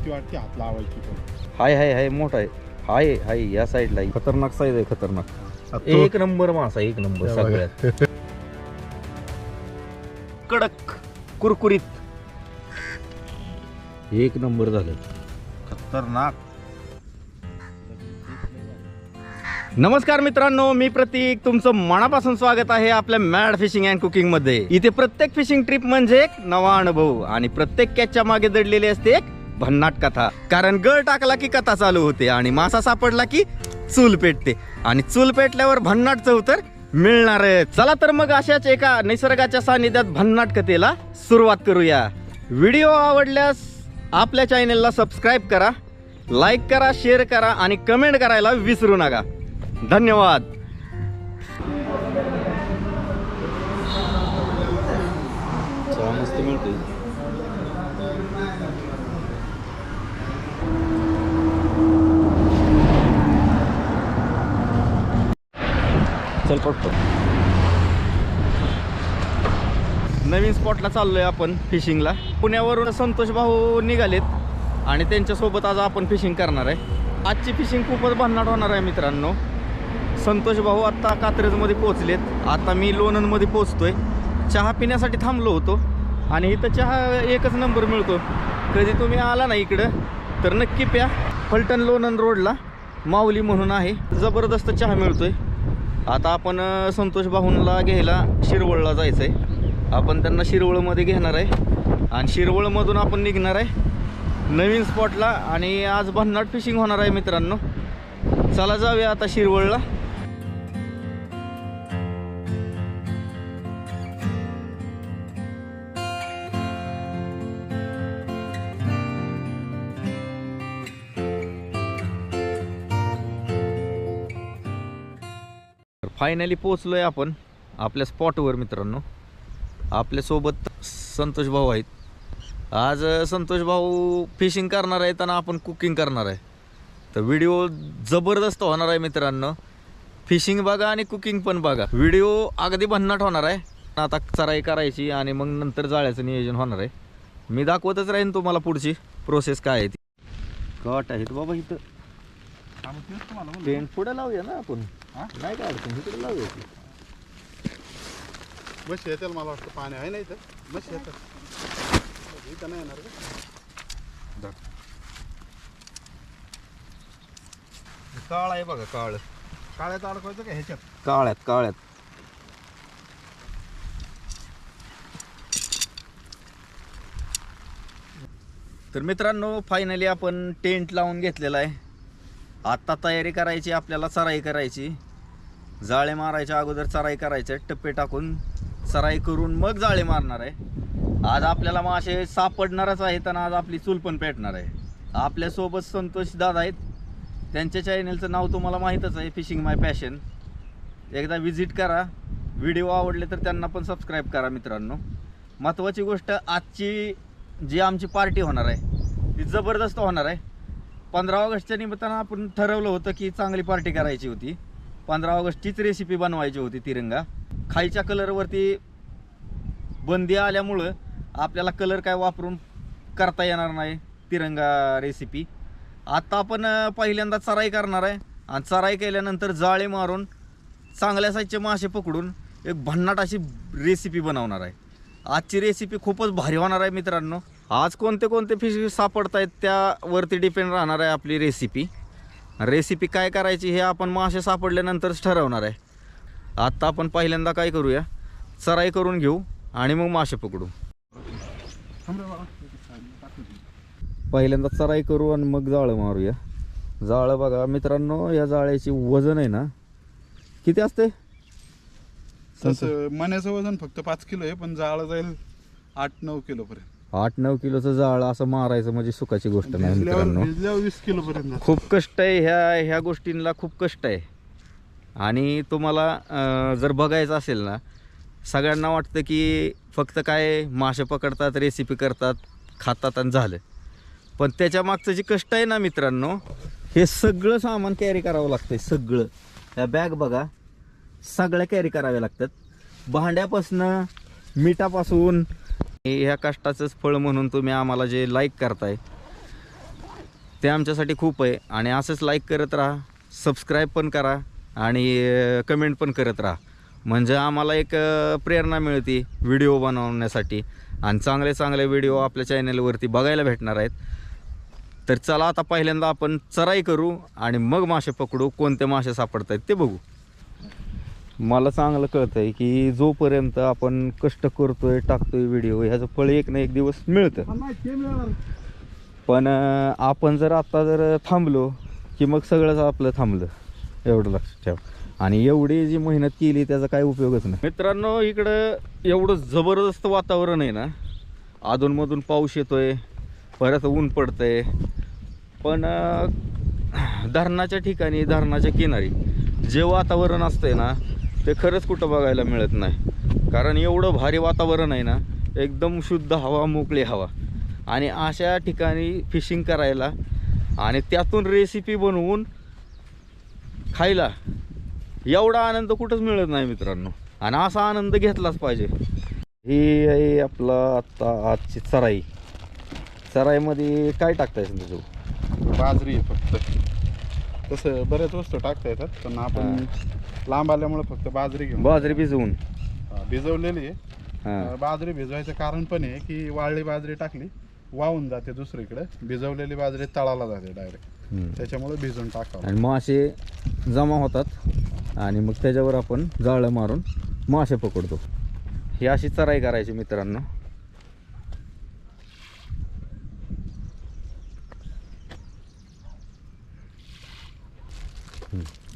भीती वाटते हात लावायची पण. हाय हाय हाय मोठा आहे. हाय हाय या साईडला खतरनाक साईज आहे. खतरनाक एक नंबर मासा. एक नंबर सगळ्यात कडक कुरकुरीत. एक नंबर झालं. खतरनाक. नमस्कार मित्रांनो, मी प्रतीक. तुमचं मनापासून स्वागत आहे आपल्या मॅड फिशिंग अँड कुकिंग मध्ये. इथे प्रत्येक फिशिंग ट्रिप म्हणजे एक नवा अनुभव आणि प्रत्येक कॅचच्या मागे दडलेली असते एक भन्नाट कथा. कारण गळ टाकला की कथा चालू होते आणि मासा सापडला की चूल पेटते आणि चूल पेटल्यावर भन्नाट चव तर मिळणार. चला तर मग अशाच एका निसर्गाच्या सानिध्यात भन्नाट कथेला सुरुवात करूया. व्हिडिओ आवडल्यास आपल्या चॅनेलला सबस्क्राईब करा, लाईक करा, शेअर करा आणि कमेंट करायला विसरू नका. धन्यवाद. मस्त मिळते. चल पटतो. नवीन स्पॉटला चाललोय आपण फिशिंगला. पुण्यावरून संतोष भाऊ निघालेत आणि त्यांच्यासोबत आज आपण फिशिंग करणार आहे. आजची फिशिंग खूपच भन्नाट होणार आहे मित्रांनो. संतोष भाऊ आत्ता कात्रजमध्ये पोहोचलेत. आता मी लोणंदमध्ये पोहोचतोय. चहा पिण्यासाठी थांबलो होतो आणि इथं चहा एकच नंबर मिळतो. कधी तुम्ही आला ना इकडं तर नक्की प्या. फलटण लोणंद रोडला माऊली म्हणून आहे, जबरदस्त चहा मिळतोय. आता आपण संतोष भाऊंला घ्यायला शिरवळला जायचं आहे. आपण त्यांना शिरवळमध्ये घेणार आहे आणि शिरवळमधून आपण निघणार आहे नवीन स्पॉटला. आणि आज भन्नाट फिशिंग होणार आहे मित्रांनो. चला जाऊया आता शिरवळला. फायनली पोचलोय आपण आपल्या स्पॉटवर मित्रांनो. आपल्यासोबत संतोष भाऊ आहेत. आज संतोष भाऊ फिशिंग करणार आहेत आणि आपण कुकिंग करणार आहे. तर व्हिडिओ जबरदस्त होणार आहे मित्रांनो. फिशिंग बघा आणि कुकिंग पण बघा. व्हिडिओ अगदी भन्नाट होणार आहे. आता चराई करायची आणि मग नंतर जाळ्याचं नियोजन होणार आहे. मी दाखवतच राहीन तुम्हाला पुढची प्रोसेस काय आहे ती. कट आहेत बाबा इथं. टेंट पुढे लावूया ना आपण. नाही काय अडचण, इकडे लावूया की. बस येतील मला वाटतं. पाणी आहे नाही तर बस येतात. इथं नाही येणार का? काळ आहे बघा. काळ काळ्यात अडकवायचं का ह्याच्यात? काळ्यात काळ्यात. तर मित्रांनो फायनली आपण टेंट लावून घेतलेला आहे. आता तयारी करायची आपल्याला. चराई करायची. जाळे मारायच्या अगोदर चराई करायचे. टप्पे टाकून चराई करून मग जाळे मारणार आहे. आज आपल्याला मासे सापडणारच आहेत आणि आज आपली चूल पण पेटणार आहे. आपल्यासोबत संतोष दादा आहेत. त्यांच्या चॅनलचं नाव तुम्हाला माहीतच आहे, फिशिंग माय पॅशन. एकदा विजिट करा. व्हिडिओ आवडले तर त्यांना पण सबस्क्राईब करा मित्रांनो. महत्त्वाची गोष्ट, आजची जी आमची पार्टी होणार आहे ती जबरदस्त होणार आहे. 15 ऑगस्टच्या निमित्तानं आपण ठरवलं होतं की चांगली पार्टी करायची होती. 15 ऑगस्टचीच रेसिपी बनवायची होती तिरंगा. खायच्या कलरवरती बंदी आल्यामुळं आपल्याला कलर काय वापरून करता येणार नाही तिरंगा रेसिपी. आता आपण पहिल्यांदा चराई करणार आहे आणि चराई केल्यानंतर जाळे मारून चांगल्या साईजचे मासे पकडून एक भन्नाट अशी रेसिपी बनवणार आहे. आजची रेसिपी खूपच भारी होणार आहे मित्रांनो. आज कोणते कोणते फिश सापडत आहेत त्यावरती डिपेंड राहणार आहे आपली रेसिपी. रेसिपी काय करायची हे आपण मासे सापडल्यानंतरच ठरवणार आहे. आत्ता आपण पहिल्यांदा काय करूया, चराई करून घेऊ आणि मग मासे पकडू. पहिल्यांदा चराई करू आणि मग जाळं मारूया. जाळं बघा मित्रांनो, या जाळ्याची वजन आहे ना किती असते? तसं मण्याचं वजन फक्त 5 किलो आहे, पण जाळं जाईल 8-9 किलो पर्यंत. 8-9 किलोचं जाळं असं मारायचं म्हणजे सुखाची गोष्ट नाही मित्रांनो. 20 किलो पर्यंत. खूप कष्ट आहे ह्या गोष्टींना. खूप कष्ट आहे. आणि तुम्हाला जर बघायचं असेल ना, सगळ्यांना वाटतं की फक्त काय मासे पकडतात, रेसिपी करतात, खातात आणि झालं. पण त्याच्या मागचं जे कष्ट आहे ना मित्रांनो, हे सगळं सामान कॅरी करावं लागतं. सगळं ह्या बॅग बघा, सगळ्या कॅरी कराव्या लागतात. भांड्यापासनं मिठापासून. ह्या कष्टाचंच फळ म्हणून तुम्ही आम्हाला जे लाईक करताय ते आमच्यासाठी खूप आहे. आणि असंच लाईक करत राहा, सबस्क्राईब पण करा आणि कमेंट पण करत राहा, म्हणजे आम्हाला एक प्रेरणा मिळते व्हिडिओ बनवण्यासाठी आणि चांगले चांगले व्हिडिओ आपल्या चॅनलवरती बघायला भेटणार आहेत. तर चला आता पहिल्यांदा आपण चराई करू आणि मग मासे पकडू. कोणते मासे सापडत आहेत ते बघू. मला चांगलं कळतं आहे की जोपर्यंत आपण कष्ट करतोय, टाकतोय व्हिडिओ, ह्याचं फळ एक ना एक दिवस मिळतं. पण आपण जर आत्ता जर थांबलो की मग सगळंच आपलं थांबलं, एवढं लक्षात ठेवा. आणि एवढी जी मेहनत केली त्याचा काय उपयोगच नाही. मित्रांनो, इकडं एवढं जबरदस्त वातावरण आहे ना, अधूनमधून पाऊस येतोय, परत ऊन पडतंय. पण धरणाच्या ठिकाणी, धरणाच्या किनारी जे वातावरण असतंय ना, ते खरंच कुठं बघायला मिळत नाही. कारण एवढं भारी वातावरण आहे ना, एकदम शुद्ध हवा, मोकळी हवा. आणि अशा ठिकाणी फिशिंग करायला आणि त्यातून रेसिपी बनवून खायला एवढा आनंद कुठंच मिळत नाही मित्रांनो. आणि असा आनंद घेतलाच पाहिजे. ही आहे आपला आत्ता आजची चराई. चराईमध्ये काय टाकताय तुझं? बाजरी आहे फक्त. तसं बऱ्याच वस्तू टाकता येतात, पण आपण लांब आल्यामुळे फक्त बाजरी घेऊन. बाजरी भिजवून भिजवलेली आहे. बाजरी भिजवायचं कारण पण आहे की वाळली बाजरी टाकली वाहून जाते दुसरीकडे, भिजवलेली बाजरी तळाला जाते डायरेक्ट, त्याच्यामुळे भिजवून टाकावं. आणि मासे जमा होतात आणि मग त्याच्यावर आपण जाळं मारून मासे पकडतो. ही अशी चराई करायची मित्रांनो.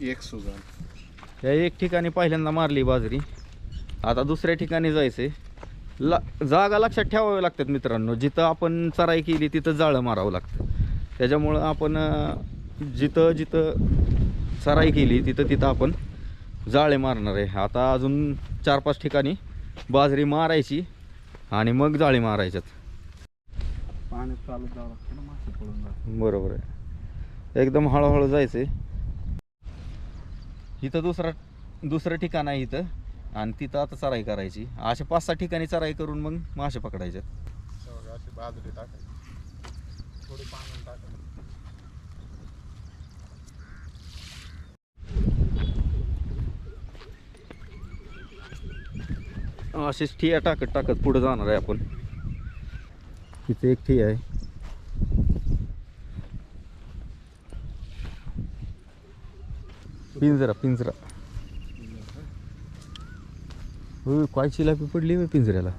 एक सुजान या एक ठिकाणी पहिल्यांदा मारली बाजरी, आता दुसऱ्या ठिकाणी जायचंय. जागा लक्षात ठेवाव्या लागतात मित्रांनो. जिथं आपण चराई केली तिथं जाळं मारावं लागतं. त्याच्यामुळं आपण जिथं जिथं चराई केली तिथं तिथं आपण जाळे मारणार आहे. आता अजून 4-5 ठिकाणी बाजरी मारायची आणि मग जाळी मारायच्यात. पाण्यात चालत जावं लागतं ना, मासे पळून जातात. बरोबर आहे, एकदम हळूहळू जायचंय. इथं दुसरं ठिकाण आहे इथं, आणि तिथं आता चराई करायची. अशा 5-6 ठिकाणी चराई करून मग मासे पकडायचे. अशी बाजरी टाकायची, थोडी पाण्यात टाकायची. अशीच ठिया टाकत टाकत पुढे जाणार आहे आपण. तिथे एक ठिया आहे. पिंजरा हो, काय चिलापी पडली हो पिंजऱ्याला.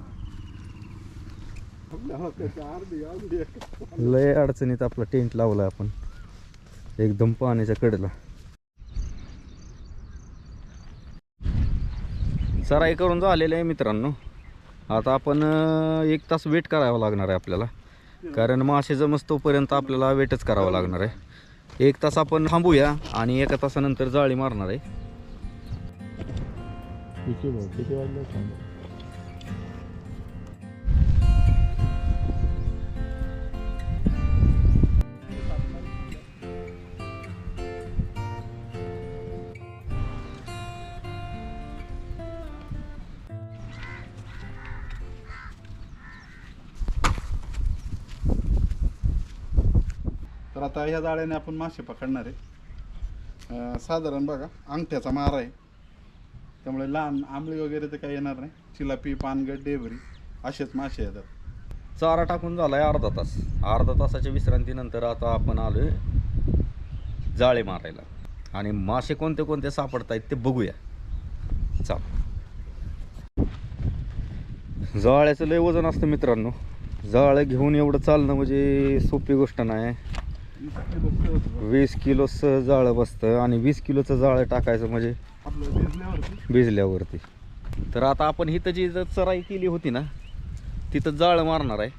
लय अडचणीत आपला टेंट लावला आपण एकदम पाण्याच्या कडेला. चराई करून झालेलं आहे मित्रांनो. आता आपण 1 तास वेट करावं लागणार आहे आपल्याला, कारण मासे जमस तोपर्यंत आपल्याला वेटच करावं लागणार आहे. 1 तास आपण थांबूया आणि 1 तासानंतर जाळी मारणार आहे. किती वाजले? तर आता ह्या जाळ्याने आपण मासे पकडणार आहे. साधारण बघा अंगठ्याचा मारा आहे, त्यामुळे लहान आंबळी वगैरे तर काही येणार नाही. चिलापी, पानगट, डेबरी असेच मासे येतात. चारा टाकून झालाय अर्धा तास. अर्धा तासाच्या विश्रांतीनंतर आता आपण आलोय जाळे मारायला आणि मासे कोणते कोणते सापडत आहेत ते बघूया. चाल. जाळ्याचं लय वजन असतं मित्रांनो. जाळं घेऊन एवढं चालणं म्हणजे सोपी गोष्ट नाही. 20 किलो जाळं बसतं आणि 20 किलोचं जाळं टाकायचं म्हणजे भिजल्यावरती. तर आता आपण इथं जी चराई केली होती ना तिथं जाळं मारणार आहे.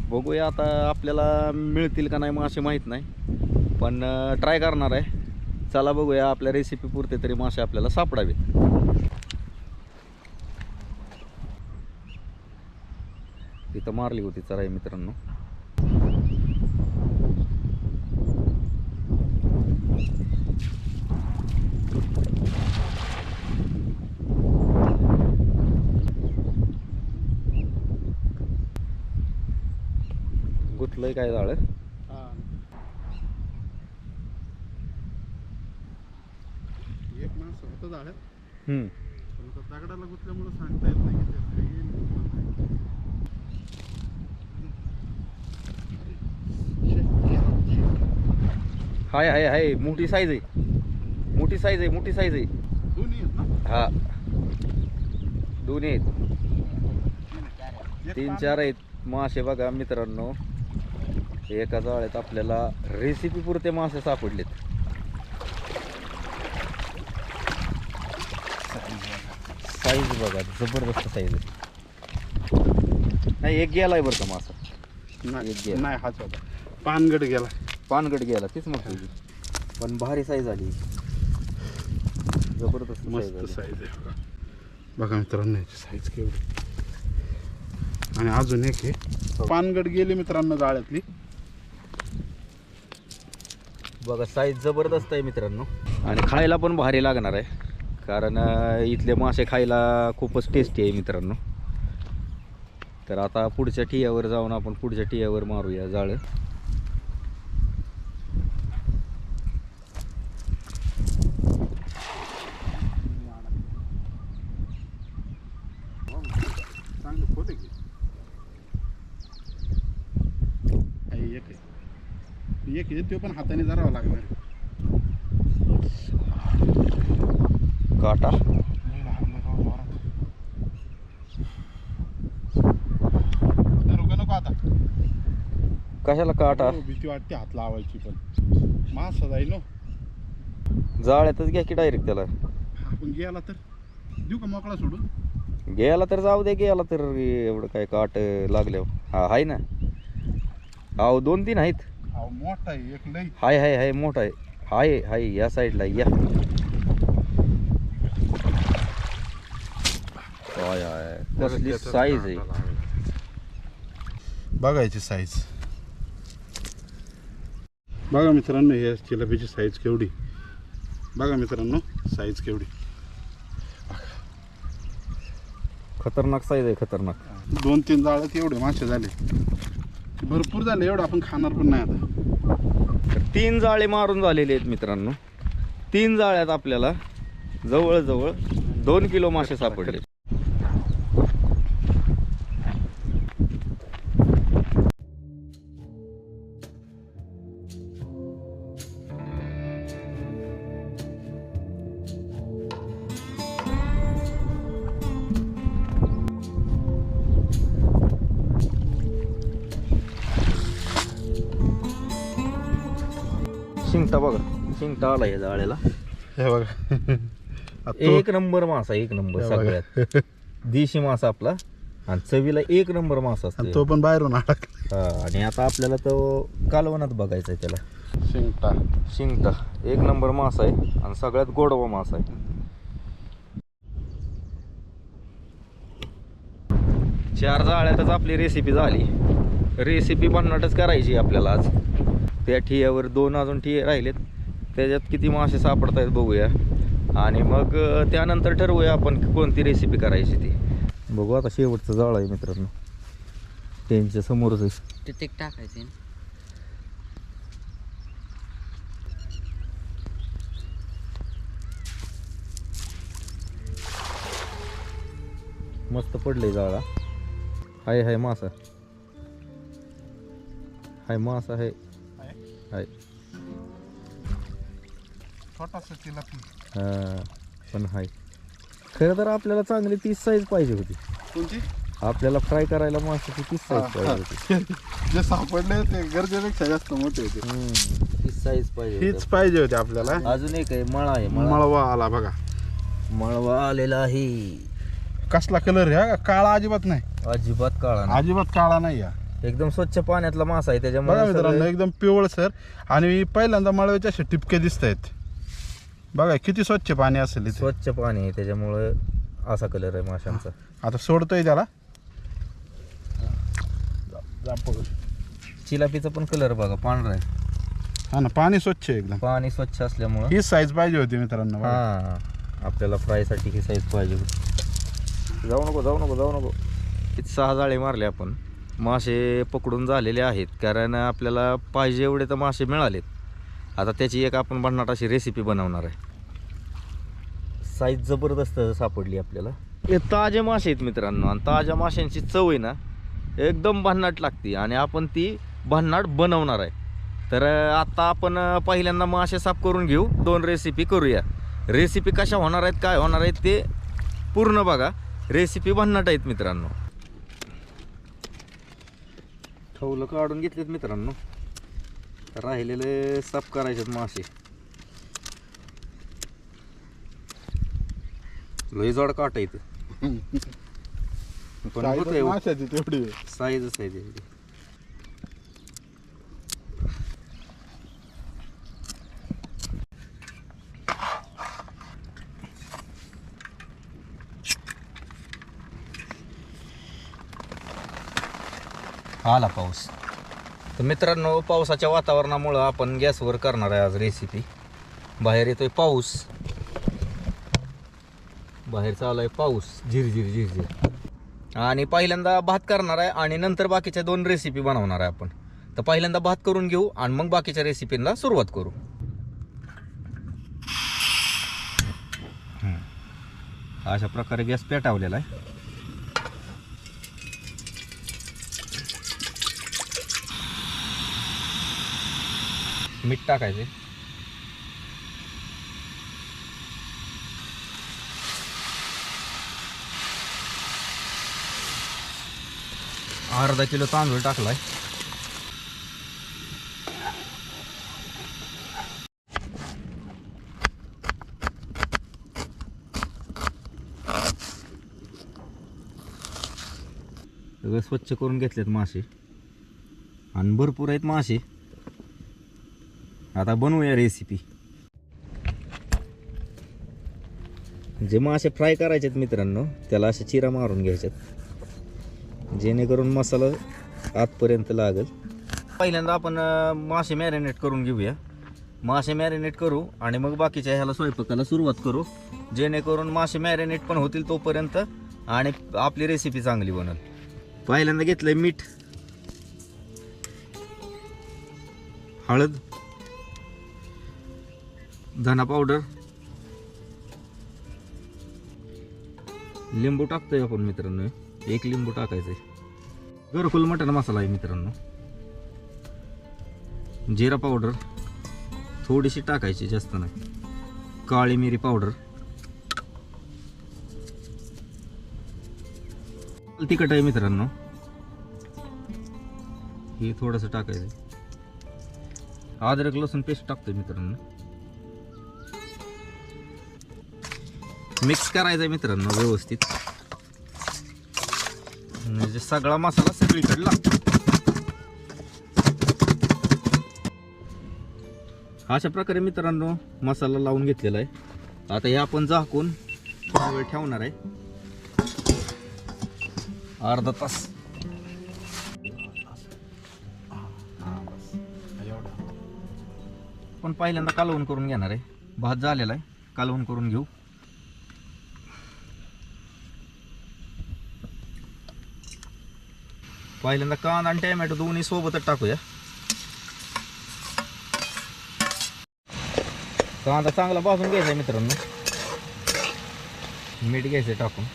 बघूया आता आपल्याला मिळतील का नाही मासे माहीत नाही, पण ट्राय करणार आहे. चला बघूया, आपल्या रेसिपी पुरते तरी मासे आपल्याला सापडावे. तिथं मारली होती चराई मित्रांनो. गुतलंय काय जाळं. जाळ्यात, हम्म. पण आता दगडाला गुतल्यामुळे सांगता येत नाही की त्यात काही येईल किंवा नाही. हाय हाय हाय, मोठी साईज आहे, मोठी साईज आहे, मोठी साईज आहे. दोन्ही आहेत ना? हा, दोन्ही आहेत, एक 3-4 आहेत मासे. बघा मित्रांनो, एका जाळ्यात आपल्याला रेसिपी पुरते मासे सापडलेत. साईज बघा, जबरदस्त साईज आहे. नाही, एक गेलाय बरं का मासा. नाही, एक गेला. नाही हाच होता. पानगड गेला. पानगड गेला, तीच म्हटलं की. पण भारी साईज आली, जबरदस्त मस्त साईज साईज आहे बघा. बघा मित्रांनो याची साईज केवढी. आणि अजून एक आहे, पानगड गेली मित्रांनो जाळ्यातली. बघा, साईज जबरदस्त आहे मित्रांनो. आणि खायला पण भारी लागणार आहे, कारण इथले मासे खायला खूपच टेस्टी आहे मित्रांनो. तर आता पुढच्या ठियावर जाऊन आपण पुढच्या ठियावर मारूया जाळं. चांगलं खोल आहे की. एक आहे, एक आहे, तो पण हाताने धरावा लागणार आहे. काटा धरू का नको आता? कशाला काटा? हो, भीती वाटते हात लावायची, पण मासा जाईल ना. जाळ्यातच घ्या की डायरेक्ट त्याला. आपण गेला तर देऊ का मोकळा सोडून? गेला तर जाऊ दे, गेला तर एवढं काय काट लागल्यावर. हा आहे ना, अहो 2-3 आहेत. अहो मोठा आहे एक लई. हाय हाय हाय, मोठा आहे. हाय हाय, या साईडला या. हाय हाय, कसली साईज आहे. बघायची साईज. बघा मित्रांनो, या चिलापीची साईज केवढी. बघा मित्रांनो साईज केवढी. खतरनाक साईज आहे, खतरनाक. 2-3 जाळ्यात एवढे मासे झाले, भरपूर झाले. एवढं आपण खाणार पण नाही आता. तर 3 जाळे मारून झालेले आहेत मित्रांनो. 3 जाळ्यात आपल्याला जवळजवळ 2 किलो मासे सापडले. शिंगटा बघा, शिंगटा आला या जाळ्याला. हे बघा, एक नंबर मासा, एक नंबर सगळ्यात. देशी मासा आपला, आणि चवीला एक नंबर मासा असतो. तो पण बाहेरून अडकला. हा, आणि आता आपल्याला तो कालवनात बघायचा आहे त्याला. शिंगटा, शिंगटा एक नंबर मासा आहे, आणि सगळ्यात गोडवा मासा आहे. 4 जाळ्यातच आपली रेसिपी झाली. रेसिपी भन्नाटच करायची आपल्याला आज. त्या ठियावर 2 अजून ठिये राहिलेत, त्याच्यात किती मासे सापडत आहेत बघूया, आणि मग त्यानंतर ठरवूया आपण कोणती रेसिपी करायची ती. बघू आता शेवटचं जाळं आहे मित्रांनो, त्यांच्या समोरच आहे. तिथे टाकायचे. मस्त पडलंय जाळा. हाय हाय मासा, हाय मासा आहे, हाय. छोटासा चिलापी. हा, पण हाय. खरं तर आपल्याला चांगली 30 साईज पाहिजे होती. कोणती? आपल्याला फ्राय करायला माशाची 30 साईज पाहिजे होती. जे सापडले ते गरजेपेक्षा जास्त मोठे होते. 30 साईज पाहिजे हीच होती. पाहिजे होती आपल्याला. अजून एक आहे, मळा आहे. मळवा आला बघा. मळवा आलेला आहे. कसला कलर आहे? काळा अजिबात नाही. अजिबात काळा नाही. अजिबात काळा नाही या. एकदम स्वच्छ पाण्यातला मासा आहे, बघा त्याच्यामुळे मित्रांनो सगळे- एकदम पिवळसर. आणि पहिल्यांदा मळव्याचे असे टिपके दिसत आहेत. बघा किती स्वच्छ पाणी असेल इथे. स्वच्छ पाणी आहे, त्याच्यामुळे असा कलर आहे माशांचा. आता सोडतोय त्याला. चिलापीचा पण कलर बघा, पांढरा आहे. हा ना, पाणी स्वच्छ आहे एकदम. पाणी स्वच्छ असल्यामुळं ही साईज पाहिजे होती मित्रांनो. बघा. हा, आपल्याला फ्रायसाठी ही साईज पाहिजे होती. जाऊ नको, जाऊ नको, जाऊ नको. 6 जाळे मारले आपण. मासे पकडून झालेले आहेत, कारण आपल्याला पाहिजे एवढे तर मासे मिळालेत. आता त्याची एक आपण भन्नाट अशी रेसिपी बनवणार आहे. साईज जबरदस्त सापडली आपल्याला. हे ताजे मासे आहेत मित्रांनो, आणि ताज्या माशांची चव आहे ना एकदम भन्नाट लागते, आणि आपण ती भन्नाट बनवणार आहे. तर आता आपण पहिल्यांदा मासे साफ करून घेऊ, 2 रेसिपी करूया. रेसिपी कशा होणार आहेत, काय होणार आहेत ते पूर्ण बघा. रेसिपी भन्नाट आहेत मित्रांनो. ठेवलं काढून घेतलेत मित्रांनो, राहिलेले साफ करायचेत मासे. लय जड काटा इथं पण होतंय, माशाची तेवढी साईजच आहे तेवढी. आला पाऊस. तर मित्रांनो, पावसाच्या वातावरणामुळं आपण गॅसवर करणार आहे आज रेसिपी. बाहेर येतोय पाऊस, बाहेर चालू आहे पाऊस झिरझिर झिरझिर. आणि पहिल्यांदा भात करणार आहे आणि नंतर बाकीच्या 2 रेसिपी बनवणार आहे आपण. तर पहिल्यांदा भात करून घेऊ आणि मग बाकीच्या रेसिपींना सुरुवात करू. अशा प्रकारे गॅस पेटावलेला आहे. मीठ टाकायचे. अर्धा किलो तांदूळ टाकलाय. सगळं स्वच्छ करून घेतलेत मासे, आणि भरपूर आहेत मासे. आता बनवूया रेसिपी. जे मासे फ्राय करायचे मित्रांनो, त्याला असे चिरा मारून घ्यायच्यात जेणेकरून मसाला आतपर्यंत लागेल. पहिल्यांदा आपण मासे मॅरिनेट करून घेऊया. मासे मॅरिनेट करू आणि मग बाकीच्या ह्याला स्वयंपाकाला सुरुवात करू, जेणेकरून मासे मॅरिनेट पण होतील तोपर्यंत आणि आपली रेसिपी चांगली बनेल. पहिल्यांदा घेतलंय मीठ, हळद, धना पावडर, लिंबू टाकतोय आपण मित्रांनो. 1 लिंबू टाकायचंय. घरकुल मटण मसाला आहे मित्रांनो. जिरा पावडर थोडीशी टाकायची, जास्त नाही. काळी मिरी पावडर, तिखट आहे मित्रांनो, हे थोडंसं टाकायचं. अद्रक लसूण पेस्ट टाकतोय मित्रांनो. मिक्स करायचं मित्रांनो व्यवस्थित, म्हणजे सगळा मसाला सगळीकडे लागतो. अशा प्रकारे मित्रांनो मसाला लावून घेतलेला आहे. आता हे आपण झाकून थोडा वेळ ठेवणार आहे, अर्धा तास. पण पहिल्यांदा कालवण करून घेणार आहे. भात झालेला आहे, कालवण करून घेऊ. पहिल्यांदा कांदा आणि टोमॅटो दोन्ही सोबतच टाकूया. कांदा चांगला भाजून घ्यायचा मित्रांनो. मीठ घ्यायचं टाकून.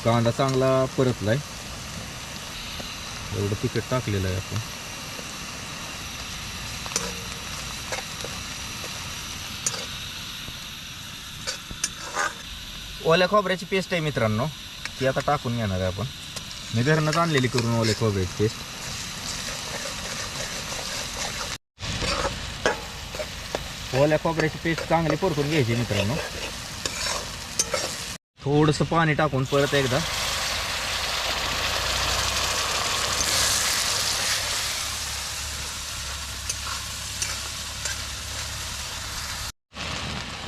कांदा चांगला परतलाय, एवढं तिखट टाकलेलं आहे आपण. ओल्या खोबऱ्याची पेस्ट आहे मित्रांनो, ती आता टाकून घेणार आहे आपण. मी घरनंच आणलेली करून ओल्या खोबऱ्याची पेस्ट. ओल्या खोबऱ्याची पेस्ट चांगली परतून घ्यायची मित्रांनो. थोडंसं पाणी टाकून परत एकदा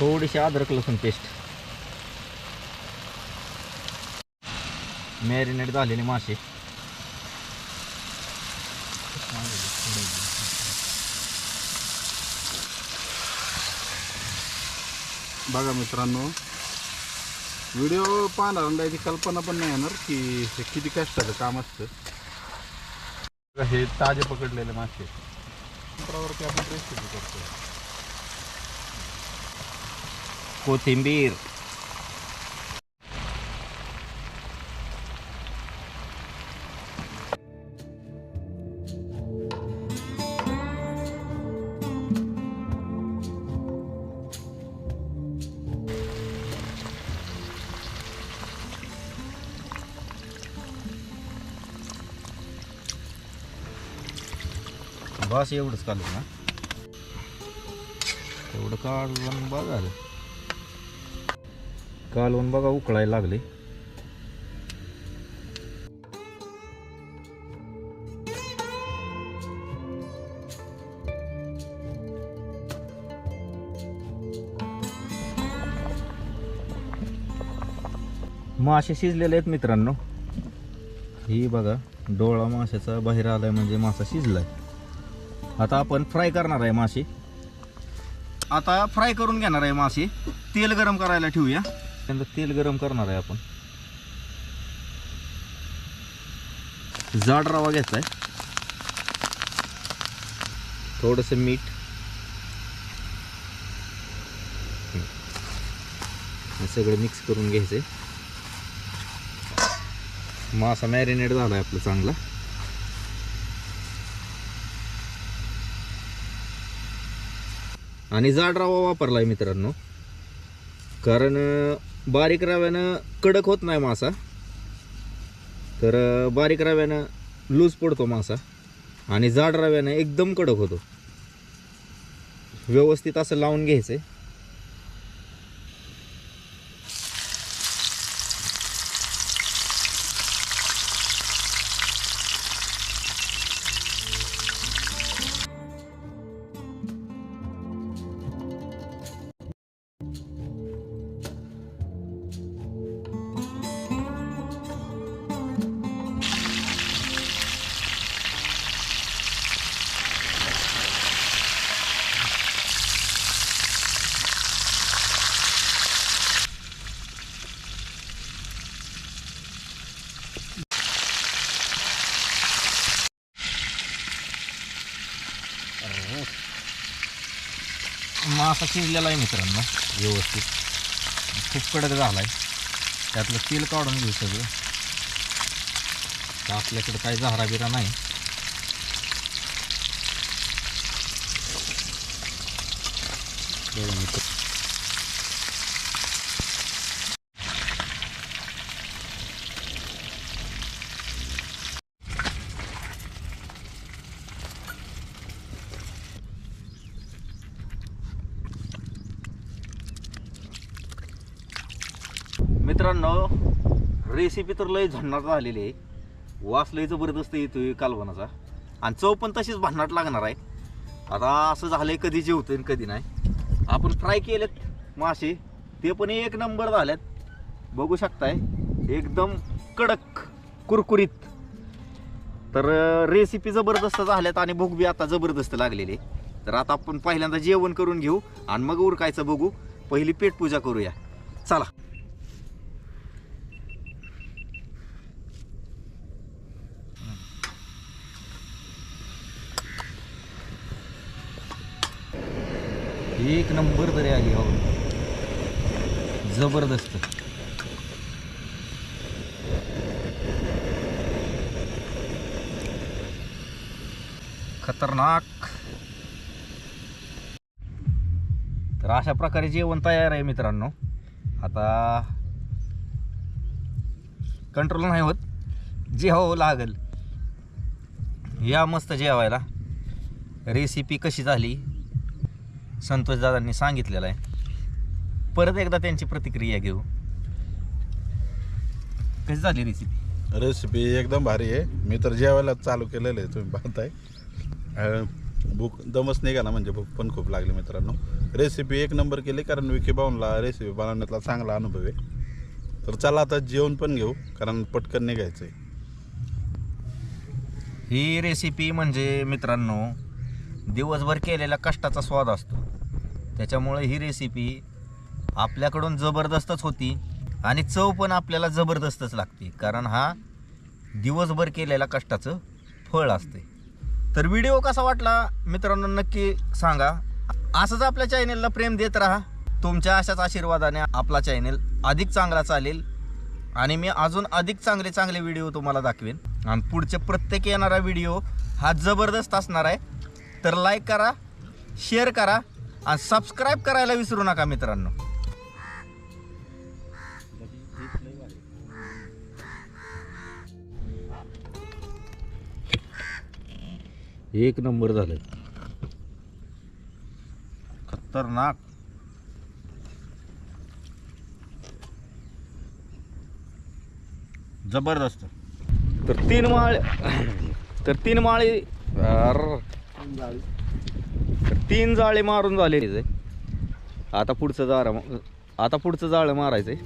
थोडीशी अद्रक लसूण पेस्ट, मॅरिनेट झालेले मासे, बघा मित्रांनो, व्हिडिओ पाहणाऱ्यांना याची कल्पना पण नाही येणार की हे किती कष्टाचं काम असतं. हे ताजे पकडलेले मासे तंत्रावरती आपण रेसिपी करतो. कोथिंबीर, बस एवढंच काढलं ना, एवढं काढून बघा झालं. कालवून बघा उकळायला लागले. मासे शिजलेले आहेत मित्रांनो. ही बघा डोळा माशाचा बाहेर आलाय म्हणजे मासा शिजलाय. आता आपण फ्राय करणार आहे मासे. आता फ्राय करून घेणार आहे मासे. तेल गरम करायला ठेवूया. तेल गरम करणार आहे आपण. जाड रवा घ्यायचा आहे, थोडंसं मीठ, हे सगळं मिक्स करून घ्यायचंय. मासा मॅरिनेट झाला आहे आपलं चांगला. आणि जाड रवा वापरलाय मित्रांनो, कारण बारीक रव्यानं कडक होत नाही मासा, तर बारीक रव्यानं लूज पडतो मासा आणि जाड रव्यानं एकदम कडक होतो. व्यवस्थित असं लावून घ्यायचंय. मासा शिजलेला आहे मित्रांनो व्यवस्थित. खूप कडक झालाय. त्यातलं तेल काढून घेऊ सगळं. तर आपल्याकडे काही झारा बिरा नाही. मित्रांनो रेसिपी तर लय झन्नाट झालेली आहे. वास लय जबरदस्त येतोय कालवणाचा आणि चव पण तशीच भन्नाट लागणार आहे. आता असं झालंय कधी जेवतोय आणि कधी नाही. आपण फ्राय केलेत मासे, ते पण एक नंबर झालेत. बघू शकताय एकदम कडक कुरकुरीत. तर रेसिपी जबरदस्त झाल्यात आणि भूक बी आता जबरदस्त लागलेली. तर आता आपण पहिल्यांदा जेवण करून घेऊ आणि मग उरकायचं बघू. पहिली पेटपूजा करूया, चला. एक नंबर तरी आली हो, जबरदस्त. खतरनाक. तर अशा प्रकारे जेवण तयार आहे मित्रांनो. आता कंट्रोल नाही होत, जेवावं लागल. या मस्त जेवायला. रेसिपी कशी झाली संतोष दादांनी सांगितलेलं आहे. परत एकदा त्यांची प्रतिक्रिया घेऊ. कशी झाली रेसिपी? रेसिपी एकदम भारी आहे. मी तर जेवायला चालू केलेलं आहे, तुम्ही पाहताय. भूक दमच निघाला, म्हणजे भूक पण खूप लागली मित्रांनो. रेसिपी एक नंबर केली, कारण विकी भाऊंला रेसिपी बनवण्यातला चांगला अनुभव आहे. तर चला आता जेवण पण घेऊ, कारण पटकन निघायचं आहे. ही रेसिपी म्हणजे मित्रांनो दिवसभर केलेल्या कष्टाचा स्वाद असतो. त्याच्यामुळे ही रेसिपी आपल्याकडून जबरदस्तच होती आणि चव पण आपल्याला जबरदस्तच लागते, कारण हा दिवसभर केलेल्या कष्टाचं फळ असते. तर व्हिडिओ कसा वाटला मित्रांनो नक्की सांगा. असंच आपल्या चॅनेलला प्रेम देत राहा. तुमच्या अशाच आशीर्वादाने आपला चॅनेल अधिक चांगला चालेल आणि मी अजून अधिक चांगले व्हिडिओ तुम्हाला दाखवेन. आणि पुढचे प्रत्येक येणारा व्हिडिओ हा जबरदस्त असणार आहे. तर लाईक करा, शेअर करा आणि सबस्क्राईब करायला विसरू नका मित्रांनो. एक नंबर झालं, खतरनाक. जबरदस्त. तर तीन जाळे मारून झाले. आता पुढचं जाळं मारायचंय.